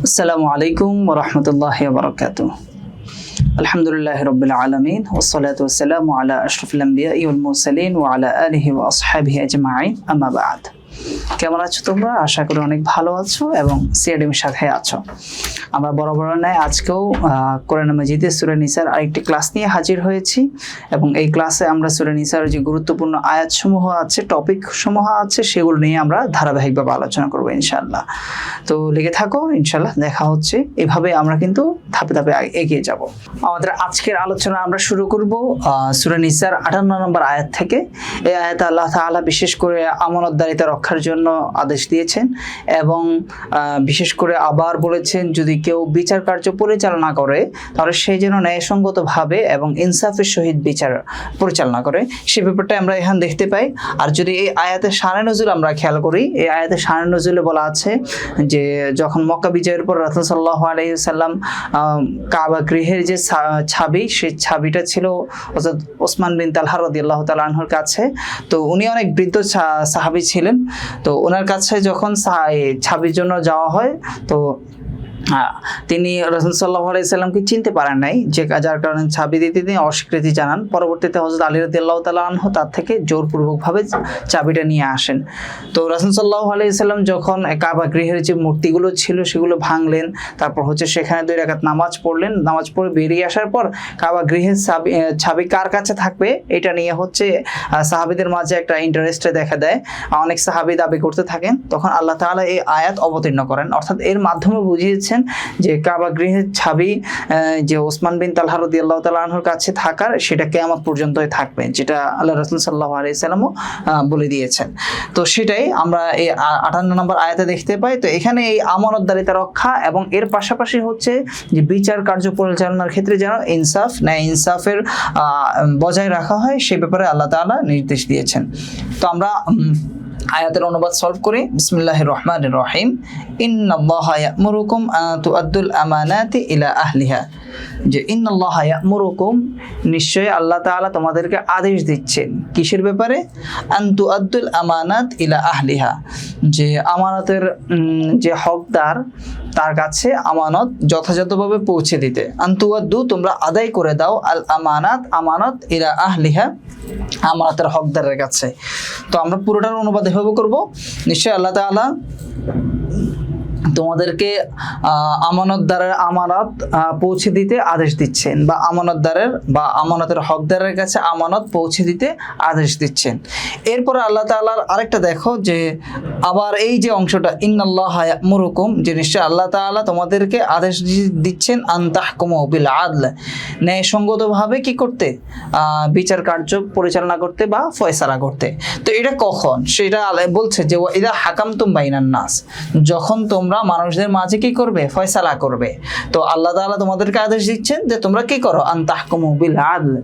আসসালামু আলাইকুম ওয়া রাহমাতুল্লাহি ওয়া বারাকাতুহু। আলহামদুলিল্লাহি রাব্বিল আলামিন ওয়াস সালাতু ওয়াস সালামু আলা আশরাফিল আমবিয়াই ওয়াল মুরসালিন ওয়া আলা আলিহি ওয়া আসহাবিহি আজমাইন, আম্মা বা'দ। কেমন আছো তোমরা? আশা করি অনেক ভালো আছো এবং সিএডিএম সাথে আছো। আমরা বরাবর নয় আজকেও কোরআন মাজিদের সূরা নিসার আরেকটি ক্লাস নিয়ে হাজির হয়েছি এবং এই ক্লাসে আমরা সূরা নিসার যে গুরুত্বপূর্ণ আয়াতসমূহ আছে, টপিক সমূহ আছে, সেগুলো নিয়ে আমরা ধারাবাহিকভাবে আলোচনা করবো ইনশাআল্লাহ। তো লেগে থাকো, ইনশাআল্লাহ দেখা হচ্ছে। এভাবে আমরা কিন্তু ধাপে ধাপে এগিয়ে যাব। আমাদের আজকের আলোচনা আমরা শুরু করব সূরা নিসার 58 নম্বর আয়াত থেকে। এই আয়াতে আল্লাহ তাআলা বিশেষ করে আমানতদারিতা রক্ষার জন্য আদেশ দিয়েছেন এবং বিশেষ করে আবার বলেছেন যদি কেউ বিচার কার্য পরিচালনা করে তাহলে সে যেন ন্যায়সঙ্গতভাবে এবং ইনসাফের সহিত বিচার পরিচালনা করে, সে ব্যাপারটা আমরা এখানে দেখতে পাই। আর যদি এই আয়াতের শানে নজুল আমরা খেয়াল করি, এই আয়াতের শানে নজুলে বলা আছে যে যখন মক্কা বিজয়ের পর রাসূল সাল্লাল্লাহু আলাইহি ওয়াসাল্লাম কাবা গৃহের যে ছাবি, সেই ছাবিটা ছিল হযরত ওসমান বিন তালহা রাদিয়াল্লাহু তাআলা আনহুর কাছে। তো উনি অনেক বৃদ্ধ সাহাবী ছিলেন। তো ওনার কাছে যখন ছাবির জন্য যাওয়া হয়, তো তিনি রাসূল সাল্লাল্লাহু আলাইহি সাল্লামকে চিনতে পারেন নাই, যার কারণে ছাবি দিতে তিনি অস্বীকৃতি জানান। পরবর্তীতে হযরত আলী রাদিয়াল্লাহু তাআলা আনহু তার থেকে জোরপূর্বকভাবে চাবিটা নিয়ে আসেন। তো রাসূল সাল্লাল্লাহু আলাইহি সাল্লাম যখন কাবা গৃহের যে মূর্তিগুলো ছিল সেগুলো ভাঙলেন, তারপর সেখানে 2 রাকাত নামাজ পড়লেন। নামাজ পড়ে বেরিয়ে আসার পর কাবা গৃহের ছাবি কার কাছে থাকবে এটা নিয়ে সাহাবীদের মাঝে একটা ইন্টারেস্ট দেখা দেয়। অনেক সাহাবী দাবি করতে থাকেন। তখন আল্লাহ তাআলা এই আয়াত অবতীর্ণ করেন, অর্থাৎ এর মাধ্যমে বুঝিয়েছেন যে কাবা গৃহের ছাবি যে ওসমান বিন তালহা রাদিয়াল্লাহু তাআলা আনহুর কাছে থাকার, সেটা কিয়ামত পর্যন্তই থাকবে, যেটা আল্লাহ রাসূল সাল্লাল্লাহু আলাইহি সাল্লামও বলে দিয়েছেন। তো সেটাই আমরা এই 58 নম্বর আয়াতে দেখতে পাই। তো এখানে এই আমানতদারিতা রক্ষা এবং এর পাশাপাশি যে বিচার কার্য পরিচালনার ক্ষেত্রে যেন ইনসাফের বজায় রাখা হয়, সে ব্যাপারে আল্লাহ তাআলা নির্দেশ দিয়েছেন। তো আমরা আয়াতের অনুবাদ সলভ করি। বিসমিল্লাহির রহমানির রহিম। ইন্নাল্লাহা ইয়া'মুরুকুম আন তুআদ্দুল আমানাতি ইলা আহলিহা, যে ইন্নাল্লাহা ইয়া'মুরুকুম, নিশ্চয়ই আল্লাহ তাআলা তোমাদেরকে আদেশ দিচ্ছেন কিসের ব্যাপারে? আন তুআদ্দুল আমানাত ইলা আহলিহা, যে আমানতের যে হকদার তার কাছে আমানত যথাযথভাবে পৌঁছে দিতে। আন তুআদ্দু, তোমরা আদায় করে দাও, আল আমানত ইলা আহলিহা, আমানতের হকদারের কাছে। তো আমরা পুরোটার অনুবাদ এভাবে করব। নিশ্চয়ই আল্লাহ তাআলা তোমাদেরকে আমানতদারের আমানত পৌঁছে দিতে আদেশ দিচ্ছেন, বা আমানতের হকদারের কাছে আমানত পৌঁছে দিতে আদেশ দিচ্ছেন। এরপরে আল্লাহ তাআলার আরেকটা দেখো, যে আবার এই যে অংশটা ইন্নাল্লাহা ইয়া'মুরুকুম, যে নিশ্চয় আল্লাহ তাআলা তোমাদেরকে আদেশ দিচ্ছেন আন তাহকুমু বিল আদল, ন্যায়সঙ্গতভাবে কি করতে? বিচার কার্য পরিচালনা করতে বা ফয়সালা করতে। তো এটা কখন? সেটা বলছে যে ইদা হাকামতুম বাইনান নাস, যখন তোমরা মানুষদের মাঝে কি করবে? ফয়সালা করবে। তো আল্লাহ তাআলা তোমাদেরকে আদেশ দিচ্ছেন যে তোমরা কি করো? আন তাহকুমু বিল আদল,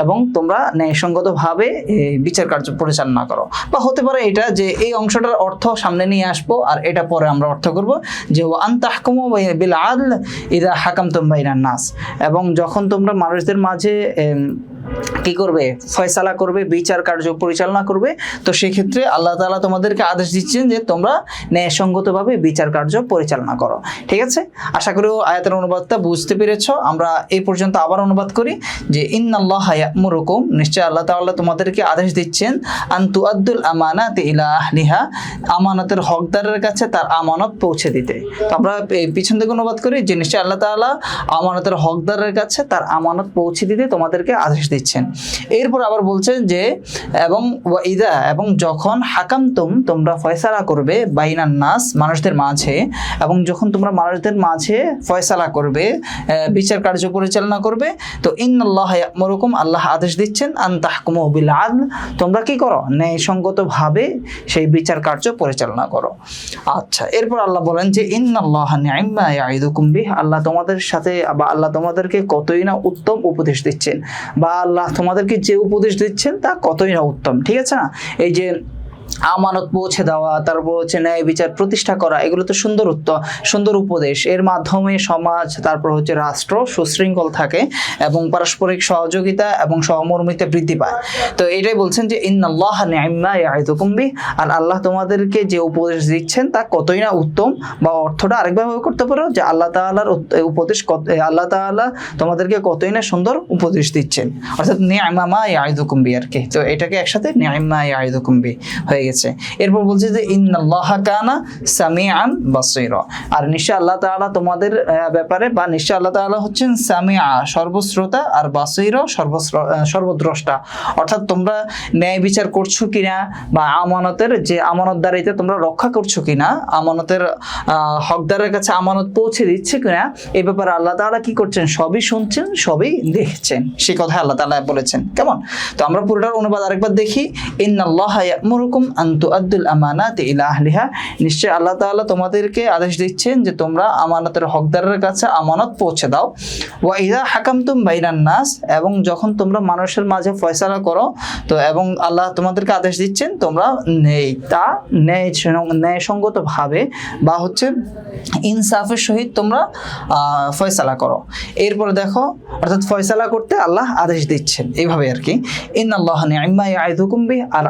এবং তোমরা ন্যায়সঙ্গতভাবে বিচার কার্য পরিচালনা করো। বা হতে পারে এটা যে এই অংশটার অর্থ সামনে নিয়ে আসবো আর এটা পরে আমরা অর্থ করব, যে আন তাহকুমু বিল আদল ইদা হাকামতুম বাইনান নাস, এবং যখন তোমরা মানুষদের মাঝে কি করবে? ফয়সালা করবে, বিচার কার্য পরিচালনা করবে। তো সেক্ষেত্রে আল্লাহ তাআলা তোমাদেরকে আদেশ দিচ্ছেন যে তোমরা ন্যায়সঙ্গতভাবে বিচার কার্য পরিচালনা করো। ঠিক আছে, আশা করি আয়াতের অনুবাদটা বুঝতে পেরেছ। আমরা এই পর্যন্ত আবার অনুবাদ করি, যে ইন্নাল্লাহা ইয়া'মুরুকুম, নিশ্চয় আল্লাহ তাআলা তোমাদেরকে আদেশ দিচ্ছেন আন তুআদ্দুল আমানাতি ইলা আহলিহা, আমানতের হকদারের কাছে তার আমানত পৌঁছে দিতে। তো আমরা পিছন থেকে অনুবাদ করি, যে নিশ্চয় আল্লাহ তাআলা আমানতের হকদারের কাছে তার আমানত পৌঁছে দিতে তোমাদেরকে আদেশ দিচ্ছেন। এরপর আবার বলছেন যে এবং যখন হাকামতুম, তোমরা ফয়সালা করবে, বাইনান নাস, মানুষদের মাঝে, এবং যখন তোমরা মানুষদের মাঝে ফয়সালা করবে, বিচার কার্য পরিচালনা করবে, তো ইন্নাল্লাহা ইয়া'মুরুকুম, আল্লাহ আদেশ দিচ্ছেন আন তাহকুমু বিল আদল, তোমরা কি করো? ন্যায়সঙ্গতভাবে সেই বিচার কার্য পরিচালনা করো। আচ্ছা, এরপর আল্লাহ বলেন যে ইন্নাল্লাহা নি'ম্মা ইয়া'iদুকুম বিহ, আল্লাহ তোমাদের সাথে বা আল্লাহ তোমাদেরকে কতই না উত্তম উপদেশ দিচ্ছেন, বা আল্লাহ তোমাদেরকে যে উপদেশ দিচ্ছেন তা কতই না উত্তম। ঠিক আছে না? এই যে আমানত পৌঁছে দেওয়া, তারপর হচ্ছে ন্যায় বিচার প্রতিষ্ঠা করা, এগুলো তো সুন্দর উপদেশ। এর মাধ্যমে সমাজ, তারপর হচ্ছে রাষ্ট্র সুশৃঙ্খল থাকে এবং পারস্পরিক সহযোগিতা এবং সহমর্মিতা বৃদ্ধি পায়। তো এটাই বলছেন যে ইন্নাল্লাহা নি'ম্মা ইয়া'iদুকুম বিহি, আর আল্লাহ তোমাদেরকে যে উপদেশ দিচ্ছেন তা কতই না উত্তম। বা অর্থটা আরেকভাবে করতে পারো যে আল্লাহ তাআলার উপদেশ, আল্লাহ তাআলা তোমাদেরকে কতই না সুন্দর উপদেশ দিচ্ছেন, অর্থাৎ নি'ম্মা মা ইয়া'iদুকুম বিহি আর কি। তো এটাকে একসাথে নি'ম্মা ইয়া'iদুকুম বিহি হয়ে গেছে। এরপর বলছে যে ইন্নাল্লাহা কানা সামিআন বাসীরা, আর নিশ্চয় আল্লাহ তাআলা তোমাদের ব্যাপারে, বা নিশ্চয় আল্লাহ তাআলা হচ্ছেন সামিআ সর্বশ্রোতা, আর বাসীরা সর্বদ্রষ্টা। অর্থাৎ তোমরা ন্যায় বিচার করছো কিনা, বা আমানতের যে আমানতদারিতে তোমরা রক্ষা করছো কিনা, আমানতের হকদারের কাছে আমানত পৌঁছে দিচ্ছে কিনা, এই ব্যাপারে আল্লাহ তাআলা কি করছেন, সবই শুনছেন, সবই দেখছেন। সেই কথা আল্লাহ তাআলা বলেছেন। কেমন? তো আমরা পুরোটার অনুবাদ আরেকবার দেখি। ইন্নাল্লাহা ইয়া'মুরুকুম আন তুআদ্দুল আমানাতি ইলা আহলিহা, নিশ্চয় আল্লাহ তাআলা তোমাদেরকে আদেশ দিচ্ছেন যে তোমরা আমানতের হকদারের কাছে আমানত পৌঁছে দাও। ওয়া ইযা হাকামতুম বাইনান নাস, এবং যখন তোমরা মানুষের মাঝে ফয়সালা করো, তো এবং আল্লাহ তোমাদেরকে আদেশ দিচ্ছেন তোমরা ন্যায়সঙ্গত ভাবে বা হচ্ছে ইনসাফের সহিত তোমরা ফয়সালা করো। এরপরে দেখো, অর্থাৎ ফয়সালা করতে আল্লাহ আদেশ দিচ্ছেন এইভাবে আর কি। ইন্নাল্লাহা নি'ম্মা ইয়া'iদুকুম বিহি, আর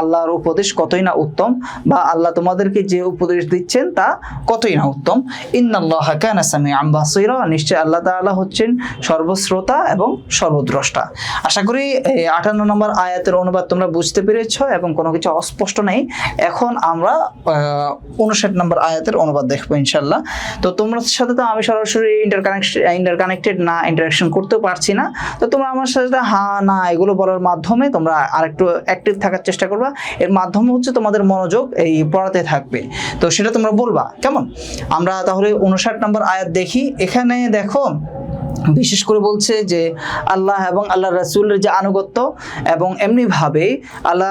আল্লাহর উপদেশ কতই না উত্তম, বা আল্লাহ তোমাদেরকে যে উপদেশ দিচ্ছেন তা কতই না উত্তম। ইন্নাল্লাহা কানা সামিআন বাসীরা, নিশ্চয় আল্লাহ তাআলা হচ্ছেন সর্বশ্রোতা এবং সর্বদ্রষ্টা। আশা করি 58 নম্বর আয়াতের অনুবাদ তোমরা বুঝতে পেরেছো এবং কোনো কিছু অস্পষ্ট নেই। এখন আমরা 59 নম্বর আয়াতের অনুবাদ দেখবো ইনশাআল্লাহ। তো তোমার সাথে তো আমি সরাসরি ইন্টারকানেক্টেড না, ইন্টারাকশন করতেও পারছি না। তো তোমরা আমার সাথে হ্যাঁ না এগুলো বলার মাধ্যমে তোমরা আরেকটু অ্যাক্টিভ থাকার চেষ্টা করবা। এর মাধ্যমে হচ্ছে তোমাদের মনোযোগ এই পড়াতে থাকবে, তো সেটা তোমরা বলবা। কেমন? আমরা তাহলে 59 নম্বর আয়াত দেখি। এখানে দেখো বিশেষ করে বলছে যে আল্লাহ এবং আল্লাহ রাসূলের যে আনুগত্য, এবং এমনিভাবে আল্লাহ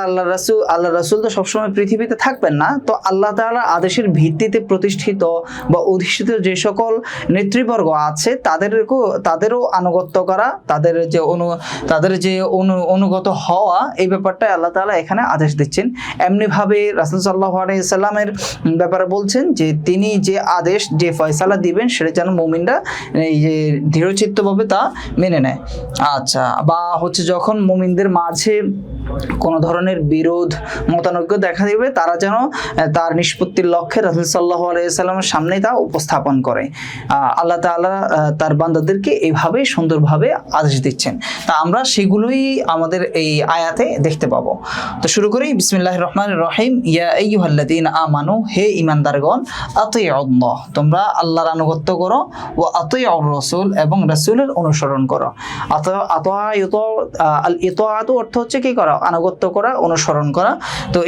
রাসূল তো সবসময় পৃথিবীতে থাকবেন না। তো আল্লাহ তাআলা আদেশের ভিত্তিতে প্রতিষ্ঠিত বা অধিষ্ঠিত যে সকল নেতৃবর্গ আছে তাদেরও আনুগত্য করা, তাদের যে অনুগত হওয়া, এই ব্যাপারটা আল্লাহ তাআলা এখানে আদেশ দিচ্ছেন। এমনিভাবে রাসূল সাল্লাল্লাহু আলাইহি সাল্লামের ব্যাপারে বলছেন যে তিনি যে আদেশ, যে ফয়সালা দিবেন সেটা যেন মুমিনরা এই যে দৃঢ়চিত্তভাবে তা মেনে নেয়। আচ্ছা, বা হচ্ছে যখন মুমিনদের মাঝে কোনো ধরনের বিরোধ মতানৈক্য দেখা দিবে, তারা যেন তার নিষ্পত্তির লক্ষ্যে রাসূল সাল্লাল্লাহু আলাইহি সাল্লামের সামনে তা উপস্থাপন করে। আল্লাহ তাআলা তার বান্দাদেরকে এইভাবেই সুন্দরভাবে আদেশ দিচ্ছেন। তা আমরা সেগুলোই আমাদের এই আয়াতে দেখতে পাবো। তো শুরু করি। বিসমিল্লাহির রহমানির রহিম। ইয়া আইয়ুহাল্লাযীনা আমানু, হে ঈমানদারগণ, আতিউল্লাহ, তোমরা আল্লাহর আনুগত্য করো, ওয়া আতিউর রাসূল, এবং রাসূলের অনুসরণ করো। আল ইতাআতু অর্থ হচ্ছে কি করা, আনুগত্য করা, অনুসরণ করা। তো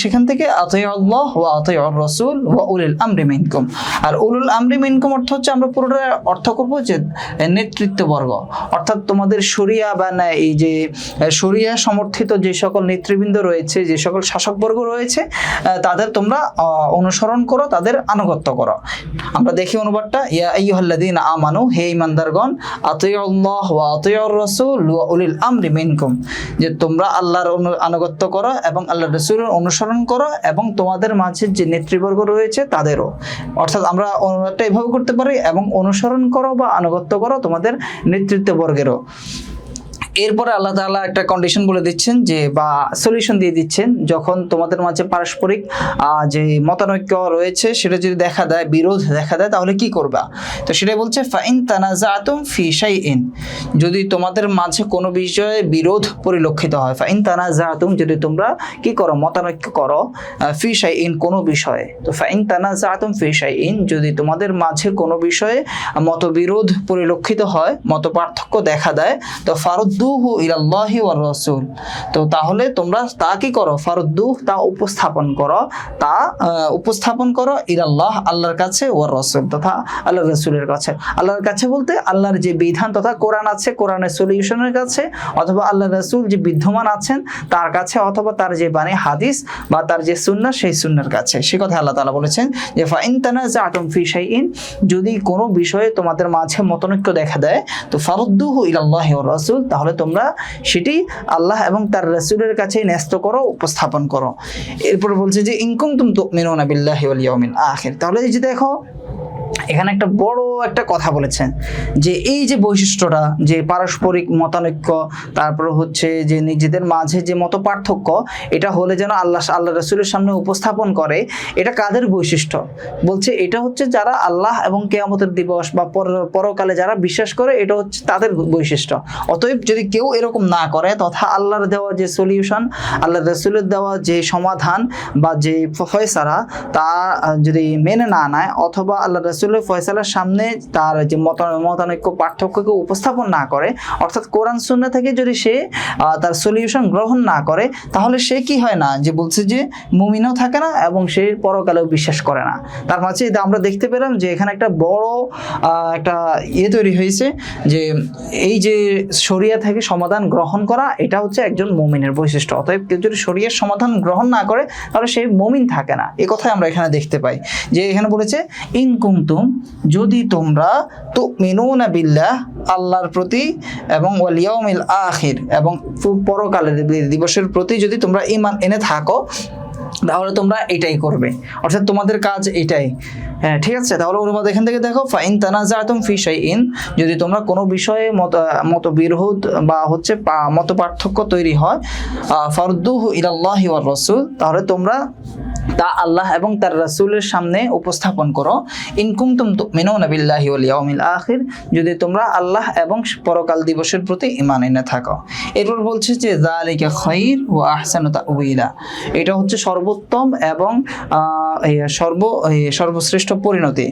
সেখান থেকে আতিউল্লাহ ওয়া আতিউর রাসূল ওয়া উলিল আমরি মিনকুম। আর উলুল আমরি মিনকুম অর্থ হচ্ছে, আমরা পুরোটা অর্থ করব যে নেতৃত্ববর্গ, অর্থাৎ তোমাদের শরিয়া বা না এই যে শরিয়া সমর্থিত যে সকল নেতৃবৃন্দ রয়েছে, যে সকল শাসকবর্গ রয়েছে, তাদের তোমরা অনুসরণ করো, তাদের আনুগত্য করো। আমরা দেখি অনুবাদটা। ইয়া আইয়ুহাল্লাযীনা আমানু, হে ঈমানদারগণ, আতিউল্লাহ ওয়া আতিউর রাসূল ওয়া উলিল আমরি মিনকুম, যে তোমরা আল্লাহর আনুগত্য করো এবং আল্লাহর রাসূলের অনুসরণ করো, এবং তোমাদের মাঝে যে নেতৃবর্গ রয়েছে তাদেরও। অর্থাৎ আমরা অনুবাদটা এভাবে করতে পারি, এবং অনুসরণ করো বা আনুগত্য করো তোমাদের নেতৃত্ববর্গেরও। এরপরে আল্লাহ তাআলা একটা কন্ডিশন বলে দিচ্ছেন, যে বা সলিউশন দিয়ে দিচ্ছেন, যখন তোমাদের মাঝে পারস্পরিক যে মতানৈক্য রয়েছে সেটা যদি দেখা দেয়, বিরোধ দেখা দেয়, তাহলে কি করবা। তো সেটাই বলছে, ফাইন তানাজাতুম ফি শাইইন, যদি তোমাদের মাঝে কোনো বিষয়ে বিরোধ পরিলক্ষিত হয়, ফাইন তানাজাতুম, যদি তোমরা কি করো, মতানৈক্য করো, ফি শাইইন, কোনো বিষয়ে। তো ফাইন তানাজাতুম ফি শাইইন, যদি তোমাদের মাঝে কোনো বিষয়ে মতবিরোধ পরিলক্ষিত হয়, মত পার্থক্য দেখা দেয়, তো ফারুদ্দুহু ইলাল্লাহি ওয়ার রাসূল, তো তাহলে তোমরা তা কি করো, ফারুদ্দুহ, তা উপস্থাপন করো ইলাল্লাহ, আল্লাহর কাছে, ওয়ার রাসূল, তথা আল্লাহর রাসূলের কাছে। আল্লাহর কাছে বলতে আল্লাহর যে বিধান তথা কোরআন আছে, কোরআনের সলিউশনের কাছে, অথবা আল্লাহর রাসূল যে বিদ্যমান আছেন তার কাছে, অথবা তার যে বাণী হাদিস বা তার যে সুন্নাহ, সেই সুন্নাহর কাছে। সে কথা আল্লাহ তাআলা বলেছেন যে ফাইন তানাজাতুম ফি শাইইন, যদি কোনো বিষয়ে তোমাদের মাঝে মতানৈক্য দেখা দেয়, তো ফারুদ্দুহু ইলাল্লাহি ওয়ার রাসূল, তাহলে তোমরা সেটি আল্লাহ এবং তার রাসূলের কাছে ন্যস্ত করো, উপস্থাপন করো। এরপর বলছে যে ইন কুনতুম তুমিনুনা বিল্লাহি ওয়াল ইয়াউমিল আখির। তাহলে এই যে দেখো এখানে একটা বড় একটা কথা বলেছেন যে এই যে বৈশিষ্ট্যটা, যে পারস্পরিক মতানৈক্য, তারপর হচ্ছে যে নিজেদের মাঝে যে মত পার্থক্য, এটা হলে যেন আল্লাহ রাসূলের সামনে উপস্থাপন করে, এটা কাদের বৈশিষ্ট্য? বলছে এটা হচ্ছে যারা আল্লাহ এবং কিয়ামতের দিবস বা পরকালে যারা বিশ্বাস করে, এটা হচ্ছে তাদের বৈশিষ্ট্য। অতএব যদি কেউ এরকম না করে তথা আল্লাহর দেওয়া যে সলিউশন, আল্লাহ রাসূলের দেওয়া যে সমাধান বা যে ফয়সালা তা যদি মেনে না নেয়, অথবা আল্লাহ রাসূলের ফয়সালার সামনে তার যে মতানৈক্য পার্থক্যকে উপস্থাপন না করে, অর্থাৎ কোরআন সুন্নাহ থেকে যদি সে তার সলিউশন গ্রহণ না করে, তাহলে সে কি হয় না, যে বলছে যে মুমিনও থাকে না এবং সে পরকালেও বিশ্বাস করে না। তার মাঝে আমরা দেখতে পেলাম যে এখানে একটা বড় একটা তৈরি হয়েছে যে এই যে শরিয়া থেকে সমাধান গ্রহণ করা, এটা হচ্ছে একজন মুমিনের বৈশিষ্ট্য। অতএব কেউ যদি শরিয়ার সমাধান গ্রহণ না করে তাহলে সে মুমিন থাকে না। এই কথাই আমরা এখানে দেখতে পাই যে এখানে বলেছে ইন কুনতুম, যদি তোমরা তুমিনুনা বিল্লাহ, আল্লাহর প্রতি, এবং ওয়াল ইয়াউমিল আখির, এবং পরকালের দিবসের প্রতি যদি তোমরা ঈমান এনে থাকো, তাহলে তোমরা এটাই করবে, অর্থাৎ তোমাদের কাজ এটাই। হ্যাঁ, ঠিক আছে। তাহলে অনুবাদ এখান থেকে দেখো, ফাইন তানাজাতুম ফি শাইইন, যদি তোমরা কোনো বিষয়ে মতবিরোধ বা হচ্ছে মত পার্থক্য তৈরি হয়, ফারদুহু ইলাল্লাহি ওয়ার রাসূল, তাহলে তোমরা তা আল্লাহ এবং তার রাসূলের সামনে উপস্থাপন করো। ইন কুনতুম তুমিনুনা বিল্লাহি ওয়াল ইয়াউমিল আখির, যদি তোমরা আল্লাহ এবং পরকাল দিবসের প্রতি ঈমান এনে থাকো। এরপর বলছে যে যালিকা খায়র ওয়া আহসানু তাউইলা, এটা হচ্ছে সর্বোত্তম এবং সর্বশ্রেষ্ঠ পরিণতি,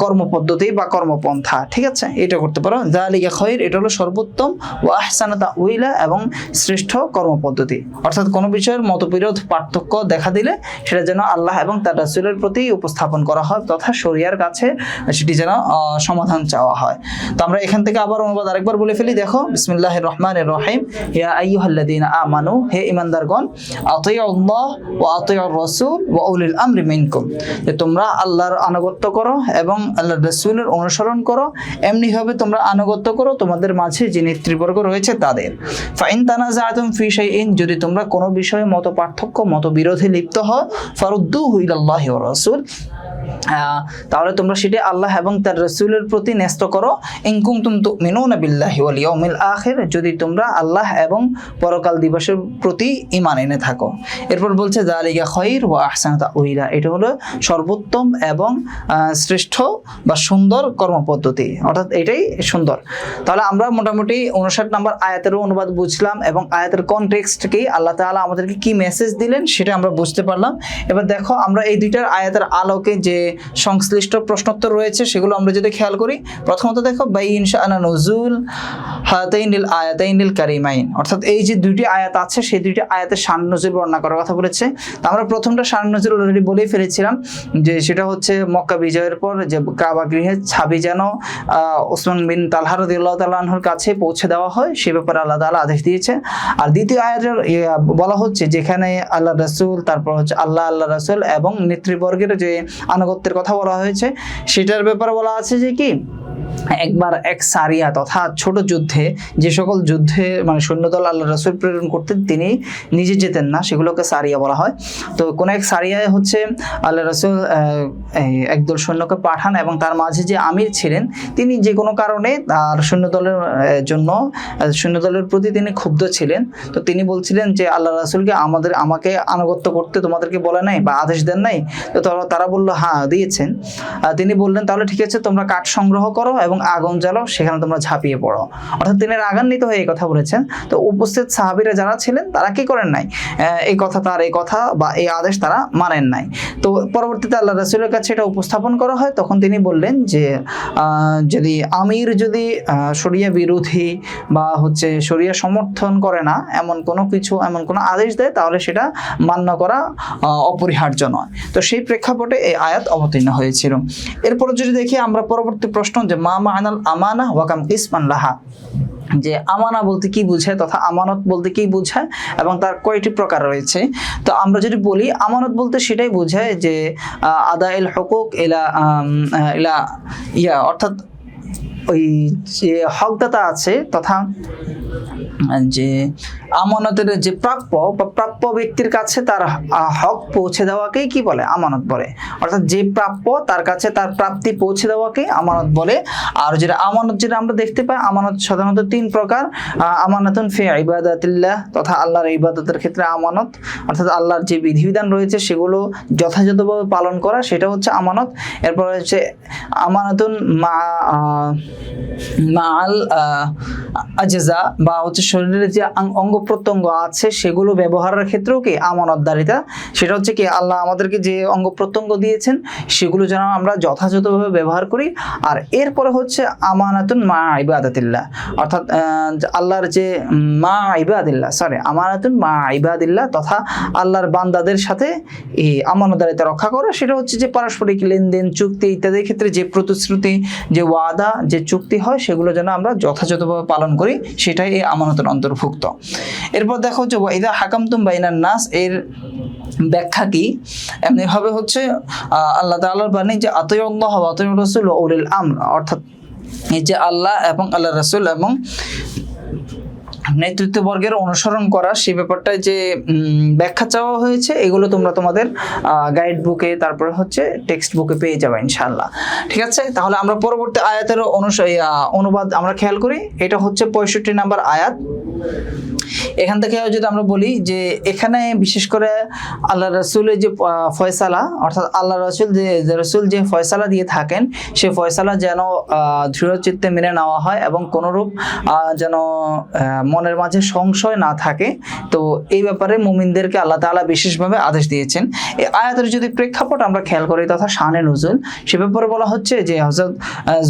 কর্মপদ্ধতি বা কর্মপন্থা। ঠিক আছে, এটা করতে পারো। যালিকা খায়র, এটা হলো সর্বোত্তম, ওয়া আহসানু তাউইলা, এবং শ্রেষ্ঠ কর্মপদ্ধতি। অর্থাৎ কোনো বিষয়ের মতবিরোধ পার্থক্য দেখা দিলে সেটা যেন আল্লাহ এবং তার রাসূলের প্রতি উপস্থাপন করা হয়, তথা শরিয়ার কাছে সেটি যেন সমাধান চাওয়া হয়। তো আমরা এখান থেকে আবার অনুবাদ আরেকবার বলে ফেলি। দেখো, বিসমিল্লাহির রহমানির রহিম, ইয়া আইয়ুহাল্লাযীনা আমানু, হে ঈমানদারগণ, আতিউল্লাহ ওয়া আতিউর রাসূল ওয়া উলিল আমরি মিনকুম, যে তোমরা আল্লাহর আনুগত্য করো এবং আল্লাহর রাসূলের অনুসরণ করো, এমনি ভাবে তোমরা আনুগত্য করো তোমাদের মাঝে যে নেতৃবর্গ রয়েছে তাদের। ফাইন তানাজাতুম ফি শাইইন, যদি তোমরা কোনো বিষয়ে মত পার্থক্য, মত বিরোধে লিপ্ত হও, ফারুদ্দুহু ইলাল্লাহি ওয়া রাসূল, তাহলে তোমরা সেটি আল্লাহ এবং তার রাসূলের প্রতি ন্যস্ত করো। ইন কুনতুম তুমিনুনা বিল্লাহি ওয়াল ইয়াউমিল আখির, যদি তোমরা আল্লাহ এবং পরকাল দিবসের প্রতি ঈমান এনে থাকো। এরপর বলছে যালিকা খায়র ওয়া আহসানু তাউইলা, এটা হলো সর্বোত্তম এবং শ্রেষ্ঠ বা সুন্দর কর্মপদ্ধতি, অর্থাৎ এটাই সুন্দর। তাহলে আমরা মোটামুটি 59 নম্বর আয়াতেরও অনুবাদ বুঝলাম এবং আয়াতের কনটেক্সটকেই আল্লাহ তাআলা আমাদেরকে কি মেসেজ দিলেন সেটা আমরা বুঝতে পারলাম। এবার দেখো, আমরা এই দুইটার আয়াতের আলোকে যে সংশ্লিষ্ট প্রশ্নোত্তর রয়েছে সেগুলো আমরা যদি খেয়াল করি, প্রথমত দেখো, বাইন শাআনা নুজুল হাতাইনিল আয়াতাইনিল কারিমাইন, অর্থাৎ এই যে দুইটি আয়াত আছে সেই দুইটি আয়াতের শান নজুল বর্ণনা করার কথা বলেছে। তো আমরা প্রথমটা শান নজুল অলরেডি বলেই ফেলেছিলাম, যে সেটা হচ্ছে মক্কা বিজয়ের পর যে কাবা গৃহের ছাবি যেন ওসমান বিন তালহা রাদিয়াল্লাহু তাআলা আনহুর কাছে পৌঁছে দেওয়া হয়, সে ব্যাপারে আল্লাহ তাআলা আদেশ দিয়েছে। আর দ্বিতীয় আয়াতের বলা হচ্ছে যেখানে আল্লাহ রাসূল, তারপর হচ্ছে আল্লাহ রাসূল এবং নেতৃবর্গের যে আনুগত্যের কথা বলা হয়েছে, সেটার ব্যাপারে বলা আছে যে কি একবার এক সারিয়া তথা ছোট যুদ্ধে, যে সকল যুদ্ধে মানে সৈন্যদল আল্লাহ রাসূল প্রেরণ করতেন তিনি নিজে যেতেন না, সেগুলোকে সারিয়া বলা হয়। তো কোন এক সারিয়ায় হচ্ছে আল্লাহ রাসূল একদল সৈন্যকে পাঠান এবং তার মাঝে যে আমির ছিলেন তিনি যে কোনো কারণে তার সৈন্যদলের প্রতি তিনি ক্ষুব্ধ ছিলেন। তো তিনি বলছিলেন যে আল্লাহ রাসূলকে আমাকে আনুগত্য করতে তোমাদেরকে বলে নাই বা আদেশ দেন নাই? তো তারা বলল হ্যাঁ দিয়েছেন। তিনি বললেন তাহলে ঠিক আছে, তোমরা কাঠ সংগ্রহ করো এবং আগুন জ্বালাও, সেখানে তোমরা ঝাঁপিয়ে পড়ো। অর্থাৎ তিনি রাগান্বিত হয়ে এই কথা বলেছেন। তো উপস্থিত সাহাবীরা যারা ছিলেন তারা কি করেন নাই, এই কথা বা এই আদেশ তারা মানেন নাই। তো পরবর্তীতে আল্লাহ রাসূলের কাছে এটা উপস্থাপন করা হয়, তখন তিনি বললেন যে যদি আমির যদি শরিয়া বিরোধী বা হচ্ছে শরিয়া সমর্থন করে না এমন কোনো আদেশ দেয়, তাহলে সেটা মান্য করা অপরিহার্য নয়। তো সেই প্রেক্ষাপটে এই আয়াত অবতীর্ণ হয়েছিল। এরপর যদি দেখি আমরা পরবর্তী প্রশ্ন, যে মা মা'নাল আমানা ওয়া কাম কিসমান লাহা, যে আমানা বলতে কি বোঝায় তথা আমানত বলতে কি বোঝায় এবং তার কয়টি প্রকার রয়েছে। তো আমরা যদি বলি আমানত বলতে সেটাই বোঝায় যে আদাইল হুকুক অর্থাৎ ওই যে হকদাতা আছে তথা যে আমানতের যে প্রাপ্য বা প্রাপ্য ব্যক্তির কাছে তার হক পৌঁছে দেওয়াকেই কি বলে? আমানত বলে। অর্থাৎ যে প্রাপ্য তার কাছে তার প্রাপ্তি পৌঁছে দেওয়াকেই আমানত বলে। আর যেটা আমানত, যেটা আমরা দেখতে পাই, আমানত সাধারণত 3 প্রকার। আমানাতুন ফি ইবাদাতিল্লাহ, তথা আল্লাহর ইবাদতের ক্ষেত্রে আমানত, অর্থাৎ আল্লাহর যে বিধিবিধান রয়েছে সেগুলো যথাযথভাবে পালন করা, সেটা হচ্ছে আমানত। এরপর হচ্ছে আমানাতুন মাল আজজা, বা হচ্ছে শরীরের যে অঙ্গ প্রত্যঙ্গ আছে সেগুলো ব্যবহারের ক্ষেত্রেও কি আমানতদারিতা, সেটা হচ্ছে কি আল্লাহ আমাদেরকে যে অঙ্গ প্রত্যঙ্গ দিয়েছেন সেগুলো যেন আমরা যথাযথভাবে ব্যবহার করি। আর এরপরে হচ্ছে আমানাতুন মা ইবাদাতিল্লাহ, অর্থাৎ আল্লাহর যে আমানাতুন মা ইবাদিল্লাহ, তথা আল্লাহর বান্দাদের সাথে এই আমানতদারিতা রক্ষা করা, সেটা হচ্ছে যে পারস্পরিক লেনদেন, চুক্তি ইত্যাদির ক্ষেত্রে যে প্রতিশ্রুতি, যে ওয়াদা, যে চুক্তি হয় সেগুলো যেন আমরা যথাযথভাবে পালন করি, সেটাই এই আমানতের অন্তর্ভুক্ত। এরপর দেখো যে ওয়াইদা হাকামতুম বাইনান নাস, এর ব্যাখ্যা কি? এমনিভাবে হচ্ছে আল্লাহ তাআলার বাণী যে আতিউল্লাহ ওয়া আতিউর রাসূল ওয়া উলিল আমর, অর্থাৎ এই যে আল্লাহ এবং আল্লাহ রাসূল এবং নেতৃত্ববর্গের অনুসরণ করা, সেই ব্যাপারটায় যে ব্যাখ্যা চাওয়া হয়েছে এগুলো তোমরা তোমাদের গাইড বুকে, তারপরে হচ্ছে টেক্সট বুকে পেয়ে যাবে ইনশাআল্লাহ। ঠিক আছে, তাহলে আমরা পরবর্তী আয়াতের অনুবাদ আমরা খেয়াল করি। এটা হচ্ছে 65 নম্বর আয়াত। এখান থেকে যদি আমরা বলি যে এখানে বিশেষ করে আল্লাহ রাসূলের যে ফয়সালা, অর্থাৎ আল্লাহ রাসূল যে ফয়সালা দিয়ে থাকেন, সেই ফয়সালা যেন দৃঢ় চিত্তে মেনে নেওয়া হয় এবং কোনোরূপ যেন মনের মাঝে সংশয় না থাকে। তো এই ব্যাপারে মুমিনদেরকে আল্লাহ তাআলা বিশেষভাবে আদেশ দিয়েছেন। এই আয়াতের যদি প্রেক্ষাপট আমরা খেয়াল করি তথা শানে নুজুল, সে ব্যাপারে বলা হচ্ছে যে হযরত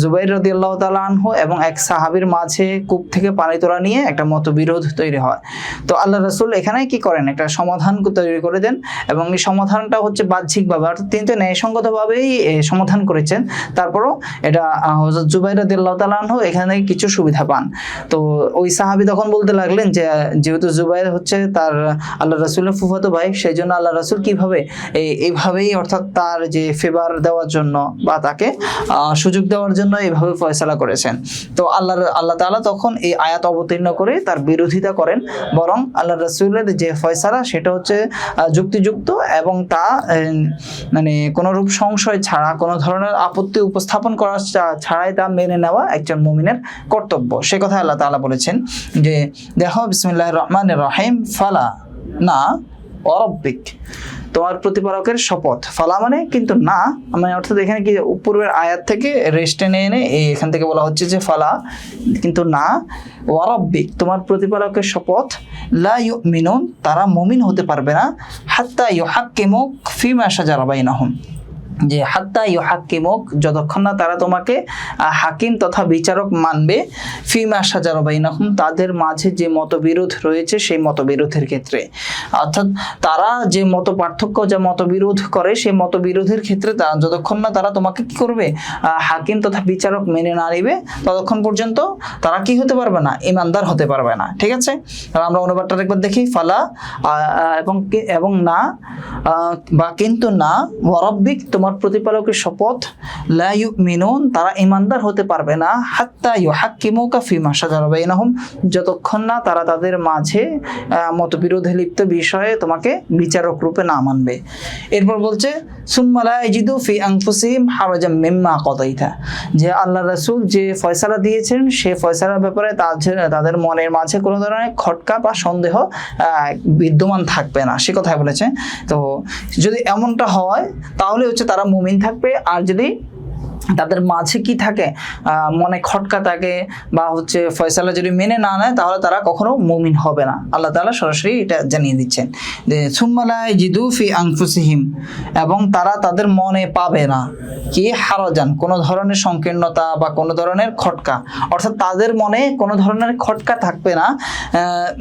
জুবাইর রাদিয়াল্লাহু তাআলা আনহু এবং এক সাহাবীর মাঝে কূপ থেকে পানি তোলা নিয়ে একটা মতবিরোধ তৈরি হয়। তো আল্লাহ রাসূল এখানে কি করেন? একটা সমাধান তৈরি করে দেন, এবং এই সমাধানটা হচ্ছে বাহ্যিকভাবে, অর্থাৎ তিনি তো ন্যায়সঙ্গতভাবেই সমাধান করেছেন। তারপরও এটা হযরত জুবাইর রাদিয়াল্লাহু তাআলা আনহু এখানে কিছু সুবিধা পান। তো ওই সাহাবী তখন বলতে লাগলেন যে যেহেতু জুবাইর হচ্ছে তার আল্লাহ রাসূলের ফুফাতো ভাই, সেই জন্য আল্লাহ রাসূল কিভাবে এইভাবেই, অর্থাৎ তার যে ফেভার দেওয়ার জন্য বা তাকে সুযোগ দেওয়ার জন্য এইভাবে ফয়সালা করেছেন। তো আল্লাহ তাআলা তখন এই আয়াত অবতীর্ণ করে তার বিরোধিতা করেন, বরং আল্লাহ রাসূলের যে ফয়সালা সেটা হচ্ছে যুক্তিযুক্ত এবং তা মানে কোনো রূপ সংশয় ছাড়া, কোনো ধরনের আপত্তি উপস্থাপন করা ছাড়াই তা মেনে নেওয়া একজন মুমিনের কর্তব্য। সে কথা আল্লাহ তাআলা বলেছেন যে দেখো, বিসমিল্লাহির রহমানির রহিম, ফালা না ওয়ারাব্বিক, তোমার প্রতিপালকের শপথ। ফালা মানে কিন্তু না, মানে অর্থাৎ এখানে কি পূর্বের আয়াত থেকে রেস্ট এনে এখান থেকে বলা হচ্ছে যে ফালা কিন্তু না, ওয়ারাব্বিক তোমার প্রতিপালকের শপথ, লা ইউমিনুন তারা মুমিন হতে পারবে না, হাত্তা ইউহাক্কিমুক ফিমা শাজারা বাইনাহুম, যে হাত্তা ইউহাক্কিমুক যতক্ষণ না তারা তোমাকে হাকিম তথা বিচারক মানবে, ফিমা শাজারা বাইনাহুম তাদের মাঝে যে মতবিরোধ রয়েছে সেই মতবিরোধের ক্ষেত্রে, অর্থাৎ তারা যে মত পার্থক্য, যে মতবিরোধ করে সেই মতবিরোধের ক্ষেত্রে যতক্ষণ না তারা তোমাকে কি করবে, হাকিম তথা বিচারক মেনে না নিবে, ততক্ষণ পর্যন্ত তারা কি হতে পারবে না, ইমানদার হতে পারবে না। ঠিক আছে, তাহলে আমরা অনুবাদটা একবার দেখি। ফালা এবং না বা কিন্তু না, ওয়ারাব্বিক তোমার প্রতিপালকের শপথ, লা ইউমিনুন তারা ইমানদার হতে পারবে না, হাত্তা ইউহাক্কিমুকা ফিমা শাজারা বাইনাহুম যতক্ষণ না তারা তাদের মাঝে মতবিরোধে লিপ্ত বিষয়ে তোমাকে বিচারক রূপে না মানবে। এরপর বলছে সুম্মা লা ইয়াজিদু ফি আনফুসিহিম হারাজাম মিম্মা কাদাইতা, যে আল্লাহ রাসূল যে ফয়সালা দিয়েছেন সেই ফয়সালার ব্যাপারে তাদের মনের মাঝে কোনো ধরনের খটকা বা সন্দেহ বিদ্যমান থাকবে না, সে কথাই বলেছে। তো যদি এমনটা হয় তাহলে হচ্ছে তারা মুমিন থাকবে, আর যদি তাদের মাঝে কি থাকে, মনে খটকা থাকে বা হচ্ছে ফয়সালা যদি মেনে না নেয়, তাহলে তারা কখনো মুমিন হবে না। আল্লাহ তাআলা সরাসরি এটা জানিয়ে দিচ্ছেন যে সুম্মা লা ইয়াজিদু ফি আনফুসিহিম, এবং তারা তাদের মনে পাবে না কি হারাজান কোনো ধরনের সংকীর্ণতা বা কোনো ধরনের খটকা, অর্থাৎ তাদের মনে কোনো ধরনের খটকা থাকবে না,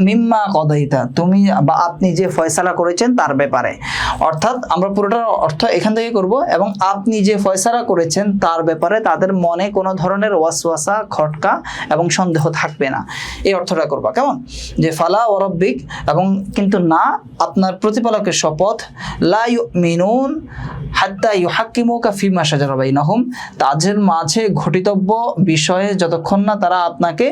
মিম্মা কদাইতা তুমি বা আপনি যে ফয়সালা করেছেন তার ব্যাপারে। অর্থাৎ আমরা পুরোটার অর্থ এখান থেকে করব, এবং আপনি যে ফয়সালা করেছেন তার তার ব্যাপারে তাদের মনে কোনো ধরনের ওয়াসওয়াসা, খটকা এবং সন্দেহ থাকবে না। এই অর্থটা করবা, কেমন? যে ফালা ওয়া রাব্বিক, এবং কিন্তু না, আপনার প্রতিপালকের শপথ, লা ইউমিনুন হাত্তা ইউহাক্কিমুকা ফিমা শাজারা বাইনাহুম, তাদের মাঝে ঘটিতব্য বিষয়ে যতক্ষণ না তারা আপনাকে